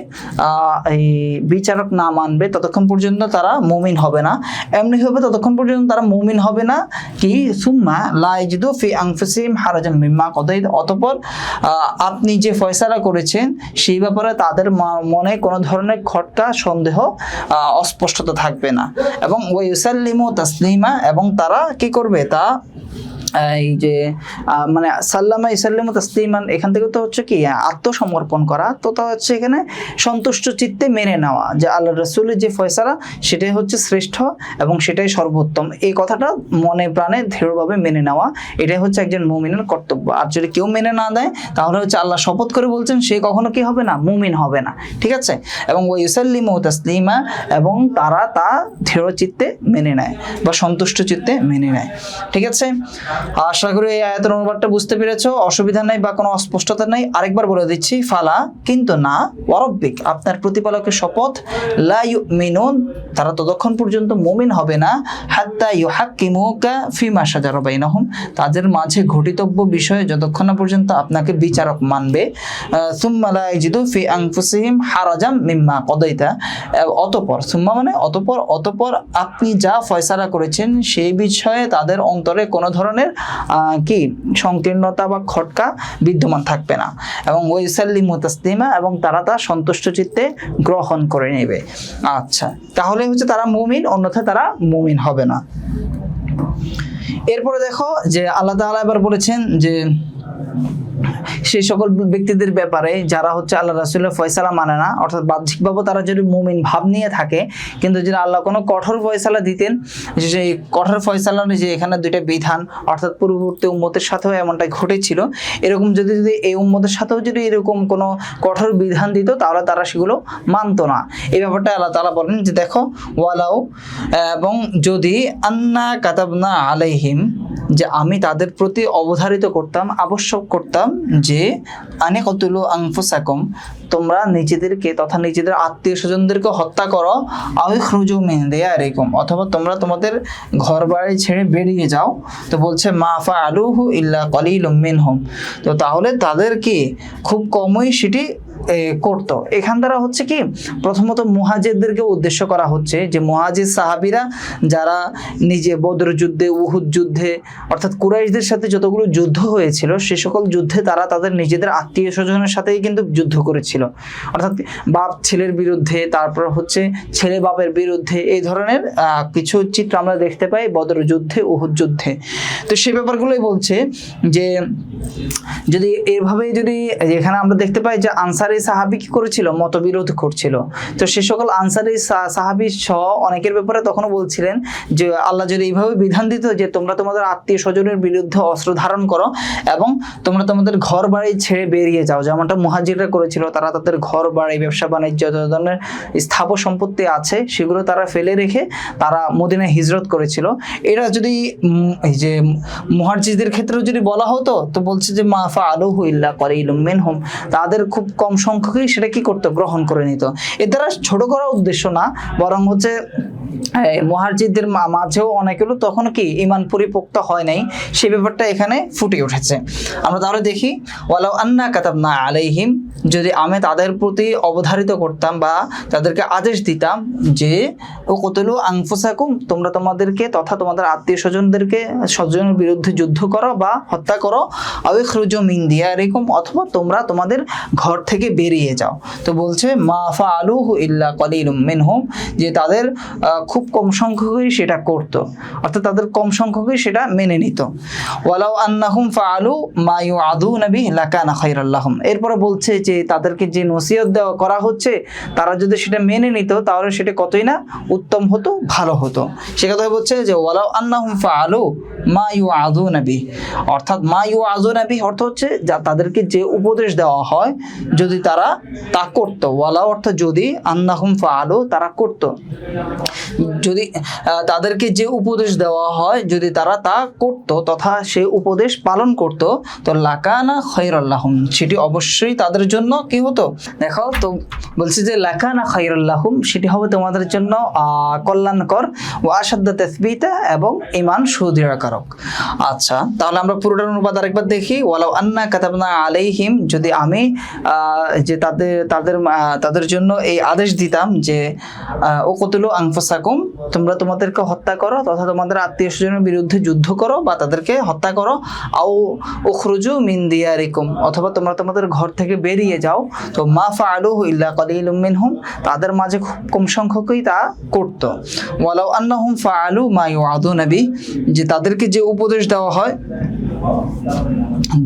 এই বিচারক না মানবে ততক্ষণ পর্যন্ত তারা মুমিন হবে না। এমনি হবে ততক্ষণ পর্যন্ত তারা মুমিন হবে না কি সুম্মা লা ইয়াজিদু ফি আনফুসিহিম হারাজাম মিম্মা কাদাইত, অতঃপর আপনি যে ফয়সালা করেছেন সেই ব্যাপারে তাদের মনে কোনো ধরনের খটকা, সন্দেহ, অস্পষ্টতা থাকবে না। এবং ওয়া ইউসাল্লিমু তাসলিমা, এবং তারা কি করবে, তা এই যে মানে সাল্লামা ইসাল্লিমু তাসলিমান, এখান থেকে তো হচ্ছে কি আত্মসমর্পণ করা, তো তা হচ্ছে এখানে সন্তুষ্ট চিত্তে মেনে নেওয়া যে আল্লাহ রাসূলের যে ফয়সালা সেটাই হচ্ছে শ্রেষ্ঠ এবং সেটাই সর্বোত্তম, এই কথাটা মনে প্রাণে দৃঢ়ভাবে মেনে নেওয়া, এটাই হচ্ছে একজন মুমিনের কর্তব্য। আর যদি কেউ মেনে না দেয় তাহলে হচ্ছে আল্লাহ শপথ করে বলছেন সে কখনো কি হবে না, মুমিন হবে না, ঠিক আছে? এবং ওয়া ইউসাল্লিমু তাসলিমা, এবং তারা তা দৃঢ় চিত্তে মেনে নেয় বা সন্তুষ্ট চিত্তে মেনে নেয়, ঠিক আছে? আশা করি এই আয়াতের অনুবাদটা বুঝতে পেরেছো, অসুবিধা নাই বা কোনো অস্পষ্টতা নাই। আরেকবার বলে দিচ্ছি, ফালা, কিন্তু না, ওয়া রাব্বিক, আপনার প্রতিপালকের শপথ, লা ইউমিনুন, তারা ততক্ষণ পর্যন্ত মুমিন হবে না, হাত্তা ইউহাক্কিমুকা ফিমা শাজারা বাইনাহুম, তাদের মাঝে ঘটিতব্য বিষয়ে যতক্ষণ না পর্যন্ত আপনাকে বিচারক মানবে, সুম্মা লা ইয়াজিদু ফি আনফুসিহিম হারাজাম মিম্মা কাদাইতা, অতঃপর, সুম্মা মানে অতঃপর আপনি যা ফয়সালা করেছেন সেই বিষয়ে তাদের অন্তরে কোনো ধরনের কি সংকীর্ণতা বা খটকা বিদ্যমান থাকবে না। এবং ওয়া ইউসাল্লিমু তাসলিমা, এবং তারা তা সন্তুষ্ট চিত্তে গ্রহণ করে নেবে। আচ্ছা, তাহলে হচ্ছে তারা মুমিন, অন্যথায় তারা মুমিন হবে না। এরপরে দেখো যে আল্লাহ তাআলা এবার বলেছেন যে সেই সকল ব্যক্তিদের ব্যাপারে যারা হচ্ছে আল্লাহ রাসূলের ফয়সালা মানে না, অর্থাৎ বাহ্যিকভাবে তারা যদি মুমিন ভাব নিয়ে থাকে, কিন্তু যদি আল্লাহ কোনো কঠোর ফয়সালা দিতেন, সেই কঠোর ফয়সালার যে এখানে দুইটা বিধান, অর্থাৎ পূর্ববর্তী উম্মতের সাথেও এমনটাই ঘটেছিল, এরকম যদি এই উম্মতের সাথেও যদি এরকম কোনো কঠোর বিধান দিত তাহলে তারা সেগুলো মানতো না। এই ব্যাপারটা আল্লাহ তাআলা বলেন যে দেখো, ওয়ালাউ, এবং যদি আন্না কাতাবনা আলাইহিম, যে আমি তাদের প্রতি অবধারিত করতাম, আবশ্যক করতাম যে আনে কতুলু আনফুসাকুম, তোমরা নিজেদেরকে তথা নিজেদের আত্মীয় স্বজনদেরকে হত্যা করো, আও ইখরুজু মিন দিয়ারিকুম, অথবা তোমরা তোমাদের ঘর বাড়ি ছেড়ে বেরিয়ে যাও। তো বলছে মা ফাআলুহু ইল্লা কালিলুম মিনহুম, তো তাহলে তাদের কি খুব কমই সেটি করতো। এখান দ্বারা হচ্ছে কি প্রথমত মুহাজিরদেরকে উদ্দেশ্য করা হচ্ছে, যে মুহাজির সাহাবীরা যারা নিজে বদর যুদ্ধে, উহুদ যুদ্ধে, অর্থাৎ কুরাইশদের সাথে যতগুলো যুদ্ধ হয়েছিল সে সকল যুদ্ধে তারা তাদের নিজেদের আত্মীয় স্বজনের সাথেই কিন্তু যুদ্ধ করেছিল, অর্থাৎ বাপ ছেলের বিরুদ্ধে, তারপর হচ্ছে ছেলে বাপের বিরুদ্ধে, এই ধরনের কিছু চিত্র আমরা দেখতে পাই বদর যুদ্ধে, উহুদ যুদ্ধে। তো সেই ব্যাপারগুলোই বলছে যে যদি এভাবে যদি এখানে আমরা দেখতে পাই যে আনসারি সাহাবী কি করেছিল, মতবিরোধ করছিল, তো সে সকল আনসারি সাহাবী সহ অনেকের ব্যাপারে তখনও বলছিলেন যে আল্লাহ যদি এইভাবে বিধান দিত যে তোমরা তোমাদের আত্মীয় স্বজনের বিরুদ্ধে অস্ত্র ধারণ করো এবং তোমরা তোমাদের ঘর বাড়ি ছেড়ে বেরিয়ে যাও, যেমনটা মুহাজিররা করেছিল, তারা তাদের ঘর বাড়ি, ব্যবসা বাণিজ্য, যত ধরনের স্থাবর সম্পত্তি আছে সেগুলো তারা ফেলে রেখে তারা মদিনায় হিজরত করেছিল। এটা যদি এই যে মুহাজিরদের ক্ষেত্রেও যদি বলা হতো, তো বলছে যে মা ফাআলুহু ইল্লা কালিলুম মিনহুম, তাদের খুব কম সংখ্যকই সেটা কি করতো, গ্রহণ করে নিত। এর দ্বারা ছোট করার উদ্দেশ্য না, বরং হচ্ছে মুহাজিরদের মাঝেও অনেকেরও তখন কি ঈমান পরিপক্ত হয় নাই, সেই ব্যাপারটা এখানে ফুটে উঠেছে। আমরা তাহলে দেখি, ওয়ালাউ আন্না কাতাবনা আলাইহিম, যদি আমি তাদের প্রতি অবধারিত করতাম বা তাদেরকে আদেশ দিতাম যে ও কতলু আনফুসাকুম, তোমরা তোমাদেরকে তথা তোমাদের আত্মীয় স্বজনের বিরুদ্ধে যুদ্ধ করো বা হত্যা করো, আও ইখরুজু মিন দিয়ারিকুম, অথবা তোমরা তোমাদের ঘর থেকে বেরিয়ে যাও। তো বলছে মা ফাআলুহু ইল্লা কালিলুম মিনহুম, যে তাদের খুব কম সংখ্যকই সেটা করতো, অর্থাৎ তাদের কম সংখ্যকই সেটা মেনে নিত। ওয়ালাউ আন্নাহুম ফাআলু মা ইউআদুনা বিহি লাকানা খায়রাল লাহুম, এরপরে বলছে যে তাদেরকে যে নসিহত দেওয়া করা হচ্ছে তারা যদি সেটা মেনে নিত তাহলে সেটা কতই না উত্তম হতো, ভালো হতো। সে কথা বলছে যে ওয়ালাউ আন্নাহুম ফাআলু মা ইউআযুনা বিহি, অর্থাৎ মা ইউআযুনা বিহি অর্থ হচ্ছে যা তাদেরকে যে উপদেশ দেওয়া হয় যদি তারা তা করতো, ওয়ালা অর্থ যদি, আন্নাহুম ফাআলু তারা করতো, যদি তাদেরকে যে উপদেশ দেওয়া হয় যদি তারা তা করতো তথা সেই উপদেশ পালন করতো তো লাকানা খায়রাল লাহুম, সেটি অবশ্যই তাদের জন্য কি হতো। দেখো তো বলছি যে লাকানা খায়রাল লাহুম, সেটি হবে তোমাদের জন্য কল্যাণকর, ও আশাদ্দা তাসবিতা এবং ঈমান সুদৃঢ়কারক। আচ্ছা, তাহলে আমরা পুরোটার অনুবাদ আরেকবার দেখি। ওয়ালাউ আন্না কাতাবনা আলাইহিম, যদি আমি যে তাদের জন্য এই আদেশ দিতাম যে উকতুলু আনফুসাকুম, তোমরা তোমাদেরকে হত্যা করো তথা তোমাদের আত্মীয় স্বজনের বিরুদ্ধে যুদ্ধ করো বা তাদেরকে হত্যা করো, আও উখরুজু মিন দিয়ারিকুম, অথবা তোমরা তোমাদের ঘর থেকে বেরিয়ে যাও, তো মা ফাআলুহু ইল্লা কালিলুম মিনহুম, তাদের মাঝে খুব কম সংখ্যকই তা করতো। ওয়ালাউ আন্নাহুম ফাআলু মা ইউআযুনা বিহি, যে তাদেরকে যে উপদেশ দেওয়া হয়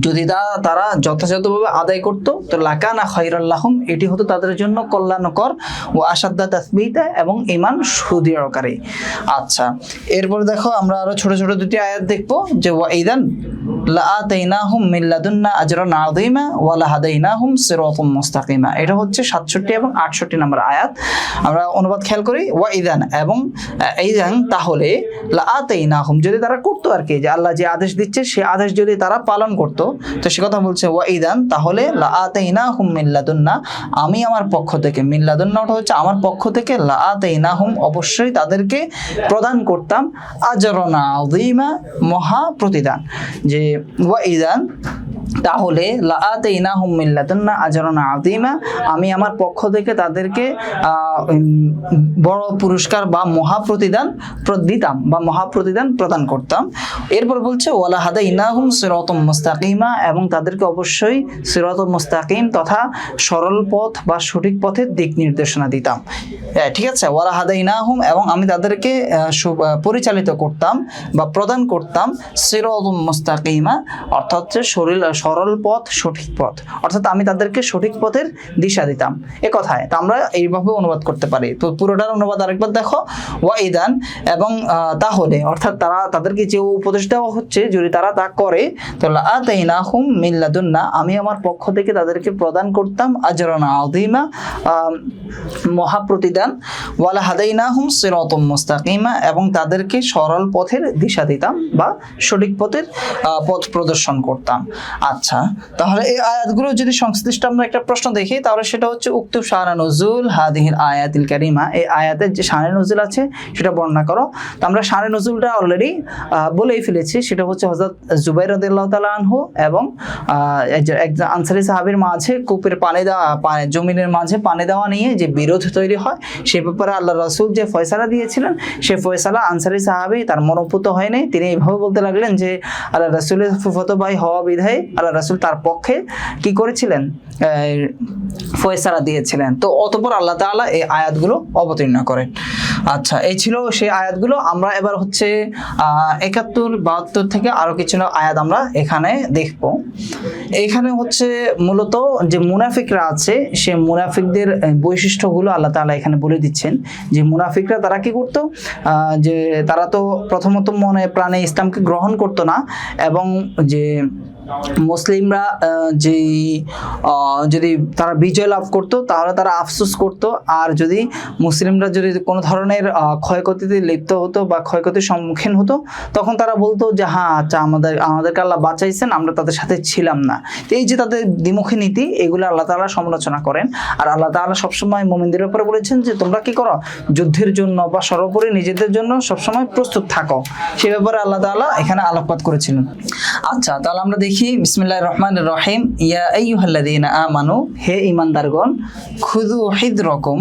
যদি তারা যথাযথভাবে আদায় করতো তো লাকানা খায়রাল লাহুম, এটি হতো তাদের জন্য কল্যাণকর, ও আশাদ্দা তাসবিতা এবং ঈমান সুদৃঢ়কারী। আচ্ছা, এরপর দেখো আমরা আরো ছোট ছোট দুটি আয়াত দেখবো, যে ওয়াইদান লাআতাইনাহুম মিন লাদুন্না আজরান আযীমা ওয়া লাহাদাইনাহুম সিরাতাম মুস্তাকিমা। এটা হচ্ছে 67 এবং 68 নম্বর আয়াত। আমরা অনুবাদ খেয়াল করি, ওয়াইদান এবং এইদান, তাহলে লাআতাইনাহুম যদি তারা করতো আর কি, যে আল্লাহ যে আদেশ দিচ্ছে সে আদেশ যদি তারা পালন করতো, তো সে কথা বলছে ওয়াইদান, তাহলে লাআতাইনাহুম মিন লাদুন্না, আমি আমার পক্ষ থেকে, মিন লাদুন্না ওটা হচ্ছে আমার পক্ষ থেকে, লাআতাইনাহুম অবশ্যই তাদেরকে প্রদান করতাম, আজরান আযীমা মহা প্রতিদান, যে ওয়াইদান তাহলে লাআতাইনাহুম মিন লাদুন্না আজরান আযীমা, আমি আমার পক্ষ থেকে তাদেরকে বড় পুরস্কার বা মহা প্রতিদান দিতাম বা মহা প্রতিদান প্রদান করতাম। এরপর বলছে ওয়ালা হাদাইনাহুম সিরাতাম মুস্তাকিমা, এবং তাদেরকে অবশ্যই সিরাতাম মুস্তাকিম তথা সরল পথ বা সঠিক পথের দিক নির্দেশনা দিতাম। ঠিক আছে, ওয়ালা হাদাইনাহুম, এবং আমি তাদেরকে পরিচালিত করতাম বা প্রদান করতাম সিরাতাম মুস্তাকিমা, অর্থাৎ হচ্ছে সরল পথ, সঠিক পথ, অর্থাৎ আমি তাদেরকে সঠিক পথের দিশা দিতাম। এ কথায় তো আমরা এইভাবে অনুবাদ করতে পারি। তো পুরোটার অনুবাদ আরেকবার দেখো, ওয়াইদান এবং তাহলে, অর্থাৎ তাদেরকে যে উপদেশ দেওয়া হচ্ছে যদি তারা তা করে তো লাআতাইনাহুম মিন লাদুন্না, আমি আমার পক্ষ থেকে তাদেরকে প্রদান করতাম আজরান আযীমা মহা প্রতিদান, ওয়া লাহাদাইনাহুম সিরাতাম মুস্তাকিমা, এবং তাদেরকে সরল পথের দিশা দিতাম বা সঠিক পথের পথ প্রদর্শন করতাম। আচ্ছা, তাহলে এই আয়াতগুলো যদি সংশ্লিষ্ট আমরা একটা প্রশ্ন দেখি তাহলে সেটা হচ্ছে উক্তু শাআনে নুজুল হাদিহিল আয়াতিল কারিমা, এই আয়াতের যে শাআনে নুজুল আছে সেটা বর্ণনা করো। তো আমরা শাআনে নুজুলটা অলরেডি বলেই ফেলেছি, সেটা হচ্ছে হযরত জুবাইর রাদিয়াল্লাহু তাআলা আনহু এবং একজন আনসারী সাহাবীর মাঝে কূপের পানি দেওয়া, জমিনের মাঝে পানি দেওয়া নিয়ে যে বিরোধ তৈরি হয়, সে ব্যাপারে আল্লাহ রাসূল যে ফয়সালা দিয়েছিলেন সে ফয়সালা আনসারী সাহাবী তার মনোপুত হয়নি, তিনি এইভাবে বলতে লাগলেন যে আল্লাহ রাসূলের ফুফাতো ভাই হওয়া বিধায় আল্লাহ রাসূল তার পক্ষে কি করেছিলেন, ফয়সালা দিয়েছিলেন। তো অতঃপর আল্লাহ তাআলা এই আয়াতগুলো অবতীর্ণ করেন। আচ্ছা, এই ছিল সেই আয়াতগুলো। আমরা এবার হচ্ছে 71, 72 থেকে আরো কিছু আয়াত আমরা এখানে দেখব। এখানে হচ্ছে মূলত যে মুনাফিকরা আছে সে মুনাফিকদের বৈশিষ্ট্যগুলো আল্লাহ তাআলা এখানে বলে দিচ্ছেন, যে মুনাফিকরা তারা কি করতো, যে তারা তো প্রথমত মনে প্রাণে ইসলামকে গ্রহণ করতো না, এবং যে মুসলিমরা যদি তারা বিজয় লাভ করতো তাহলে তারা আফসোস করতো, আর যদি মুসলিমরা যদি কোনো ধরনের ক্ষয়ক্ষতিতে লিপ্ত হতো বা ক্ষয়ক্ষতির সম্মুখীন হতো তখন তারা বলতো যে হ্যাঁ আচ্ছা আমাদেরকে আল্লাহ বাঁচাইছেন, আমরা তাদের সাথে ছিলাম না। তো এই যে তাদের দ্বিমুখী নীতি, এগুলো আল্লাহ তাআলা সমালোচনা করেন। আর আল্লাহ তাআলা সবসময় মুমিনদের উপরে বলেছেন যে তোমরা কি করো, যুদ্ধের জন্য বা সর্বোপরি নিজেদের জন্য সবসময় প্রস্তুত থাকো, সে ব্যাপারে আল্লাহ তাআলা এখানে আলোকপাত করেছিলেন। আচ্ছা, তাহলে আমরা দেখি বিসমিল্লাহির রহমানির রহিম, ইয়া আইয়ুহাল্লাযীনা আমানু, হে ঈমানদারগণ, খুযু হিযরাকুম,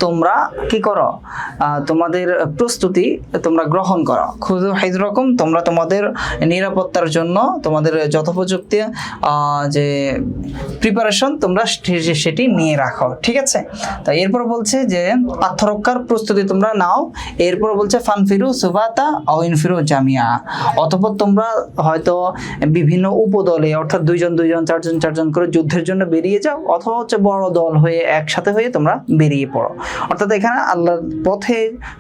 তোমরা কি করো, তোমাদের প্রস্তুতি তোমরা গ্রহণ করো। খুযু হিযরাকুম, তোমরা তোমাদের নিরাপত্তার জন্য তোমাদের যথোপযুক্ত যে প্রিপারেশন তোমরা সেটি নিয়ে রাখো। ঠিক আছে, তাই এরপর বলছে যে আত্মরক্ষার প্রস্তুতি তোমরা নাও। এরপর বলছে ফানফিরু সুবাতা আও ইনফিরু জামিয়া, অতঃপর তোমরা হয়তো বিভিন্ন উপদলে অর্থাৎ দুইজন দুইজন, চারজন চারজন করে যুদ্ধের জন্য বেরিয়ে যাও, অথবা হচ্ছে বড় দল হয়ে একসাথে হয়ে তোমরা বেরিয়ে পড়ো। অর্থাৎ এখানে আল্লাহর পথে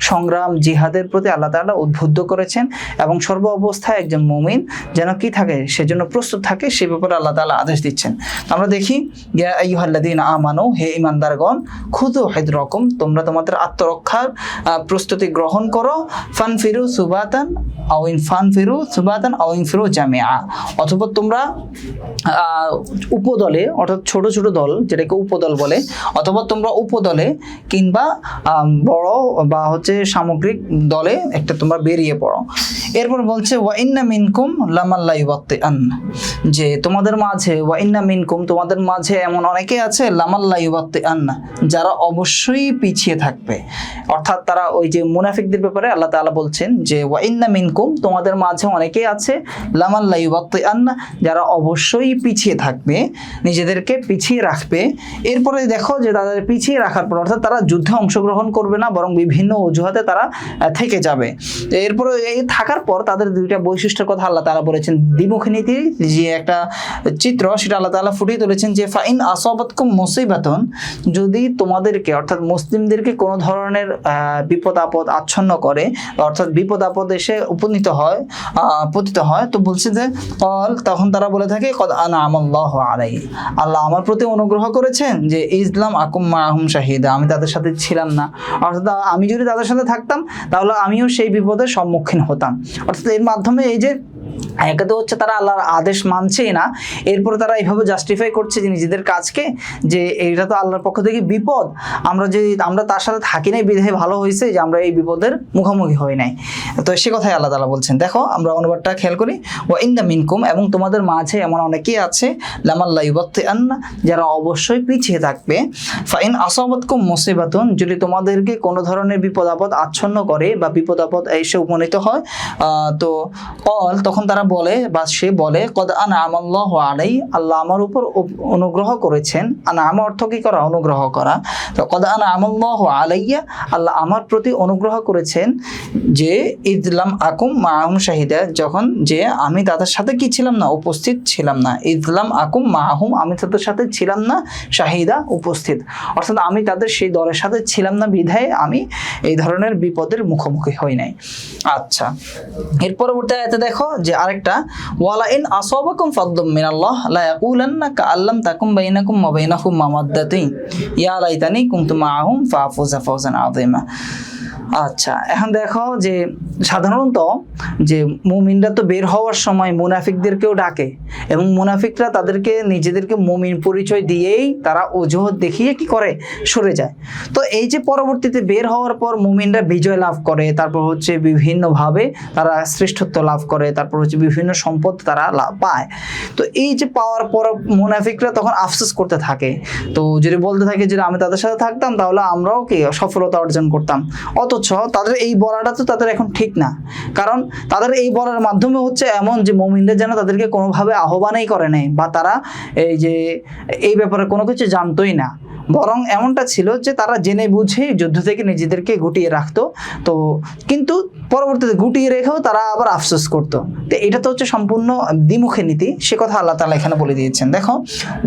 সংগ্রাম, জিহাদের প্রতি আল্লাহ তাআলা উদ্বুদ্ধ করেছেন এবং সর্ব অবস্থায় একজন মুমিন যেন কি থাকে, সেজন্য প্রস্তুত থাকে, সে ব্যাপারে আল্লাহ তাআলা আদেশ দিচ্ছেন। আমরা দেখি, ইয়া আইয়ুহাল্লাযীনা আমানু, হে ঈমানদারগণ, খুযু হিযরাকুম, তোমরা তোমাদের আত্মরক্ষার প্রস্তুতি গ্রহণ করো, ফানফিরু সুবাতান আও ইনফিরু জামিআ, অথবা তোমরা উপদলে অর্থাৎ ছোট ছোট দল যেটাকে উপদল বলে, অথবা তোমরা উপদলে কিংবা বড় বা হচ্ছে সামগ্রিক দলে একটা তোমরা বেরিয়ে পড়ো। এরপর বলছে ওয়া ইন্না মিনকুম লামান লা ইউবাত্তিআন, যে তোমাদের মাঝে, ওয়া ইন্না মিনকুম, তোমাদের মাঝে এমন অনেকে আছে, লামান লা ইউবাত্তিআন, যারা অবশ্যই পিছিয়ে থাকবে। অর্থাৎ তারা ওই যে মুনাফিকদের ব্যাপারে আল্লাহ তাআলা বলছেন যে ওয়া ইন্না মিনকুম, তোমাদের মাঝে অনেকেই আছে, লামান লা ইউবাত্তিআন, যারা অবশ্যই পিছিয়ে থাকবে, নিজেদেরকে পিছিয়ে রাখবে। এরপরে দেখো যে তাদের পিছিয়ে রাখার পর অর্থাৎ তারা যুদ্ধে অংশগ্রহণ করবে না, বরং বিভিন্ন অজুহাতে তারা থেকে যাবে। এরপরে এই থাকার পর তাদের দুইটা বৈশিষ্ট্যের কথা আল্লাহ তাআলা বলেছেন। দ্বিমুখী নীতির যে একটা চিত্র সেটা আল্লাহ তাআলা ফুটিয়ে তুলেছেন যে ফাইন আসাবাতকুম মুসিবাতুন, যদি তোমাদেরকে অর্থাৎ মুসলিমদেরকে কোনো ধরনের বিপদ আপদ আচ্ছন্ন করে, অর্থাৎ বিপদ আপদ এসে পতিত হয়, তো বলছে যে তখন তারা বলে থাকে কদ আনআমাল্লাহু আলাইহি, আল্লাহ আমার প্রতি অনুগ্রহ করেছেন যে ইসলাম আকুম মাহুম শাহিদা, আমি তাদের সাথে ছিলাম না, অর্থাৎ আমি যদি তাদের সাথে থাকতাম তাহলে আমিও সেই বিপদের সম্মুখীন হতাম। অর্থাৎ এর মাধ্যমে এই যে একাতে হচ্ছে তারা আল্লাহর আদেশ মানছেই না, এরপরে তারা এইভাবে জাস্টিফাই করছে যে নিজেদের কাজকে, যে এটা তো আল্লাহর পক্ষ থেকে বিপদ, আমরা তার সাথে থাকি নাই বিধায় ভালো হয়েছে যে আমরা এই বিপদের মুখোমুখি হই নাই। তো সে কথাই আল্লাহ তাআলা বলছেন। দেখো আমরা অনুবাদটা খেয়াল করি, ওয়া ইন্না মিনকুম, এবং তোমাদের মাঝে এমন অনেকেই আছে, লামান লা ইউবাত্তিআন, যারা অবশ্যই পিছিয়ে থাকবে, ফাইন আসাবাতকুম মুসিবাতুন, যদি তোমাদেরকে কোনো ধরনের বিপদ আপদ আচ্ছন্ন করে বা বিপদ আপদ এসে উপনীত হয়, তো তখন তারা বলে বা সে বলে কদ আনআমাল্লাহু আলাই, আল্লাহ আমার উপর অনুগ্রহ করেছেন। আনআমা অর্থ কি করা? অনুগ্রহ করা। তো কদ আনআমাল্লাহু আলাইয়া, আল্লাহ আমার প্রতি অনুগ্রহ করেছেন যে ইজলাম আকুম মাহুম শাহিদা, যখন যে আমি তাদের সাথে কি ছিলাম না, উপস্থিত ছিলাম না। ইজলাম আকুম মাহুম, আমি তাদের সাথে ছিলাম না, শাহিদা উপস্থিত, অর্থাৎ আমি তাদের সেই দলের সাথে ছিলাম না বিধায় আমি এই ধরনের বিপদের মুখোমুখি হই নাই। আচ্ছা, এর পরবর্তী আয়াতে দেখো যে আরেকটা, ওয়ালা ইন আসাবাকুম ফাদলুম মিনাল্লাহ লা ইয়াকুলান্না কাআল্লাম তাকুম বাইনাকুম ওয়া বাইনাহুম মাওয়াদ্দাতুন ইয়া লাইতানি কুনতু মাআহুম ফাফুজা ফাওজান আযীমা। আচ্ছা, এখন দেখো যে সাধারণত যে মুমিনরা তো বের হওয়ার সময় মুনাফিকদেরকেও ডাকে, এবং মুনাফিকরা তাদেরকে নিজেদেরকে মুমিন পরিচয় দিয়েই তারা অজুহাত দেখিয়ে কি করে, সরে যায়। তো এই যে পরবর্তীতে বের হওয়ার পর মুমিনরা বিজয় লাভ করে, তারপর হচ্ছে বিভিন্নভাবে তারা শ্রেষ্ঠত্ব লাভ করে, তারপর হচ্ছে বিভিন্ন সম্পদ তারা পায়। তো এই যে পাওয়ার পর মুনাফিকরা তখন আফসোস করতে থাকে, তো যদি বলতে থাকে যে আমি তাদের সাথে থাকতাম তাহলে আমরাও কি সফলতা অর্জন করতাম। অথচ তাদের এই বলাটা তো তাদের এখন ঠিক না, কারণ তাদের এই বলার মাধ্যমে হচ্ছে এমন যে মুমিনরা যেন তাদেরকে কোনোভাবে আহ্বানই করে নাই, বা তারা এই যে এই ব্যাপারে কোনো কিছু জানতোই না, বরং এমনটা ছিল যে তারা জেনে বুঝে যুদ্ধ থেকে নিজেদেরকে গুটিয়ে রাখতো। তো কিন্তু পরবর্তীতে গুটিয়ে রেখেও তারা আবার আফসোস করতো। তো এটা তো হচ্ছে সম্পূর্ণ দ্বিমুখী নীতি, সে কথা আল্লাহ তাআলা এখানে বলে দিয়েছেন। দেখো,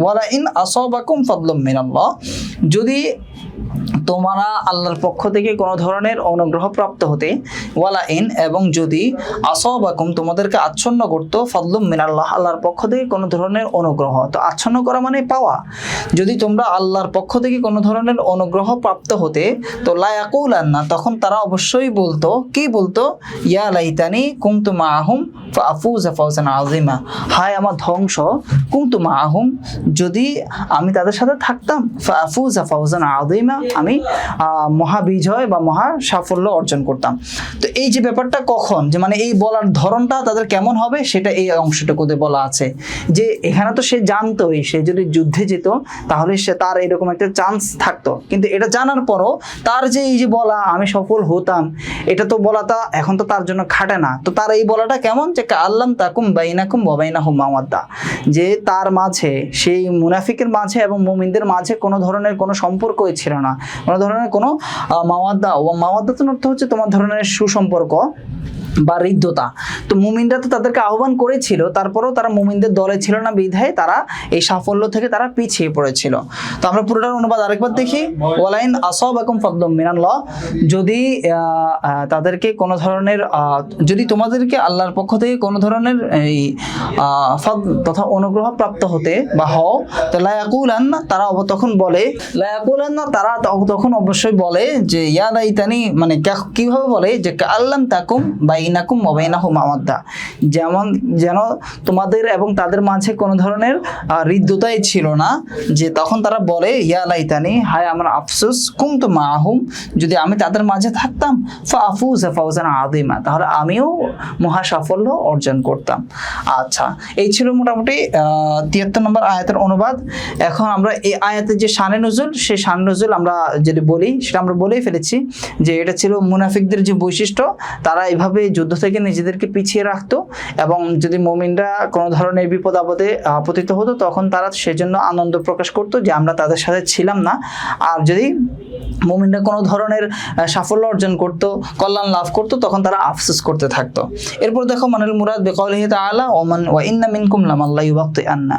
ওয়ালা ইন আসাবাকুম ফাদলুম মিনাল্লাহ, যদি তোমরা আল্লাহর পক্ষ থেকে কোনো ধরনের অনুগ্রহ প্রাপ্ত হতে, ওয়ালা ইন, এবং যদি আসাবাকুম তোমাদেরকে আচ্ছন্ন করতো, ফাদলুম মিনাল্লাহ আল্লাহর পক্ষ থেকে কোনো ধরনের অনুগ্রহ, তো আচ্ছন্ন করা মানে পাওয়া, যদি তোমরা আল্লাহর পক্ষ থেকে কোনো ধরনের অনুগ্রহ প্রাপ্ত হতে, তো লা ইয়াকুলান্না, তখন তারা অবশ্যই বলতো, কি বলতো, ইয়া লাইতানি কুনতু মাআহুম ফাফুজা ফাওজান আযীমা, হায় আমার ধ্বংস, কুনতু মাআহুম, যদি আমি তাদের সাথে থাকতাম, ফাফুজা ফাওজান আযীমা, আমি মহাবিজয় বা মহা সাফল্য অর্জন করতাম। তো এই যে ব্যাপারটা কখন, যে মানে এই বলার ধরনটা তাদের কেমন হবে সেটা এই অংশটুকুতে বলা আছে, যে এখানে তো সে জানতোই সে যদি যুদ্ধে যেত তাহলে সে তার এরকম একটা চান্স থাকতো, কিন্তু এটা জানার পরও তার যে এই যে বলা আমি সফল হতাম, এটা তো বলাটা এখন তো তার জন্য খাটে না। তো তার এই বলাটা কেমন, যে কাআল্লাম তাকুম বাইনাকুম ওয়া বাইনাহুম মাওয়াদ্দা, যে তার মাঝে, সেই মুনাফিকের মাঝে এবং মুমিনদের মাঝে কোনো ধরনের কোনো সম্পর্কই ছিল না, কোনো ধরনের কোনো মাওয়াদ্দা, ও মাওয়াদ্দাতুন অর্থ হচ্ছে তোমার ধরনের সুসম্পর্ক, বা রিদ্ধতা। তো মুমিনরা তো তাদেরকে আহ্বান করেছিল, তারপরেও তারা মুমিনদের দলে ছিল না বিধায় তারা এই সাফল্য থেকে তারা পিছিয়ে পড়েছিল। তো আমরা পুরোটার অনুবাদ আরেকবার দেখি। ওয়ালাইন আসাবাকুম ফাদলুম মিনাল্লাহ, যদি তাদেরকে কোনো ধরনের যদি তোমাদেরকে আল্লাহর পক্ষ থেকে কোনো ধরনের এই তথা অনুগ্রহ প্রাপ্ত হতে বা হও, তো লা ইয়াকুলান্না, তারা তখন বলে, লা ইয়াকুলান্না, তারা তখন অবশ্যই বলে যে ইয়া লাইতানি, মানে কিভাবে বলে যে কাল্লাম তাকুম বাইনাকুম ওয়া বাইনাহুম মাওয়াদ্দা, যেন তোমাদের এবং তাদের মাঝে কোনো ধরনের হৃদ্যতাই ছিল না, যে তখন তারা বলে ইয়া লাইতানি, হায় আমার আফসোস, কুনতু মাআহুম, যদি আমি তাদের মাঝে থাকতাম, ফাফুজা ফাওজান আযীমা, তাহলে আমিও মহা সাফল্য অর্জন করতাম। আচ্ছা, এই ছিল মোটামুটি 73 নম্বর আয়াতের অনুবাদ। এখন আমরা এই আয়াতের যে শানে নুজুল, সেই শানে নুজুল আমরা যদি বলি, সেটা আমরা বলেই ফেলেছি যে এটা ছিল মুনাফিকদের যে বৈশিষ্ট্য, তারা এইভাবে যুদ্ধ থেকে নিজেদেরকে পিছিয়ে রাখতো, এবং যদি মুমিনরা কোনো ধরনের বিপদ আপদে পতিত হতো তখন তারা সেজন্য আনন্দ প্রকাশ করতো যে আমরা তাদের সাথে ছিলাম না। আর যদি মুমিনরা কোনো ধরনের সাফল্য অর্জন করতো, কল্যাণ লাভ করতো, তখন তারা আফসোস করতে থাকতো। এরপর দেখো মানাল মুরাদ বিকাউলিহি তাআলা ওয়া ইন্না মিনকুম লামাল্লা ইউবাক্তিআন্না,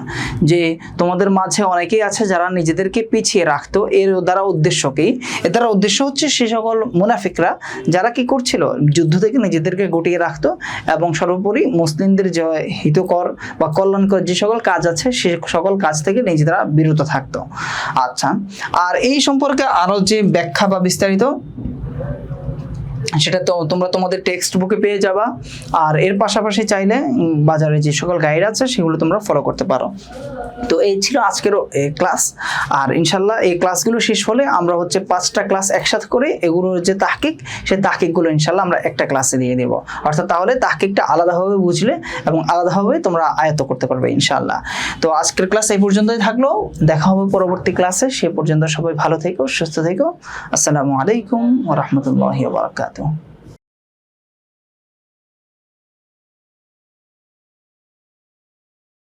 যে তোমাদের মাঝে অনেকেই আছে যারা নিজেদেরকে পিছিয়ে রাখতো। এর দ্বারা উদ্দেশ্য কি? এর দ্বারা উদ্দেশ্য হচ্ছে সে সকল মুনাফিকরা যারা কি করছিল, যুদ্ধ থেকে নিজেদেরকে গুটিয়ে রাখতো এবং সর্বোপরি মুসলিমদের যে হিতকর বা কল্যাণকর যে সকল কাজ আছে সে সকল কাজ থেকে নিজেরা বিরত থাকতো। আচ্ছা, আর এই সম্পর্কে আরো যে ব্যাখ্যা বা বিস্তারিত, সেটা তো তোমরা তোমাদের টেক্সট বুকে পেয়ে যাবা। আর এর পাশাপাশি চাইলে বাজারে যে সকল গাইড আছে সেগুলো তোমরা ফলো করতে পারো। তো এই ছিল আজকের ক্লাস। আর ইনশাল্লাহ এই ক্লাসগুলো শেষ হলে আমরা হচ্ছে 5টা ক্লাস একসাথে করে এগুলোর যে তাহকিক, সেই তাহকিকগুলো ইনশাল্লাহ আমরা একটা ক্লাসে দিয়ে দেবো। অর্থাৎ তাহলে তাহকিকটা আলাদাভাবে বুঝলে এবং আলাদাভাবে তোমরা আয়ত্ত করতে পারবে ইনশাল্লাহ। তো আজকের ক্লাস এই পর্যন্তই থাকলো, দেখা হবে পরবর্তী ক্লাসে। সে পর্যন্ত সবাই ভালো থেকো, সুস্থ থেকো। আসসালামু আলাইকুম ওয়া রাহমাতুল্লাহি ওয়া বারাকাতুহু।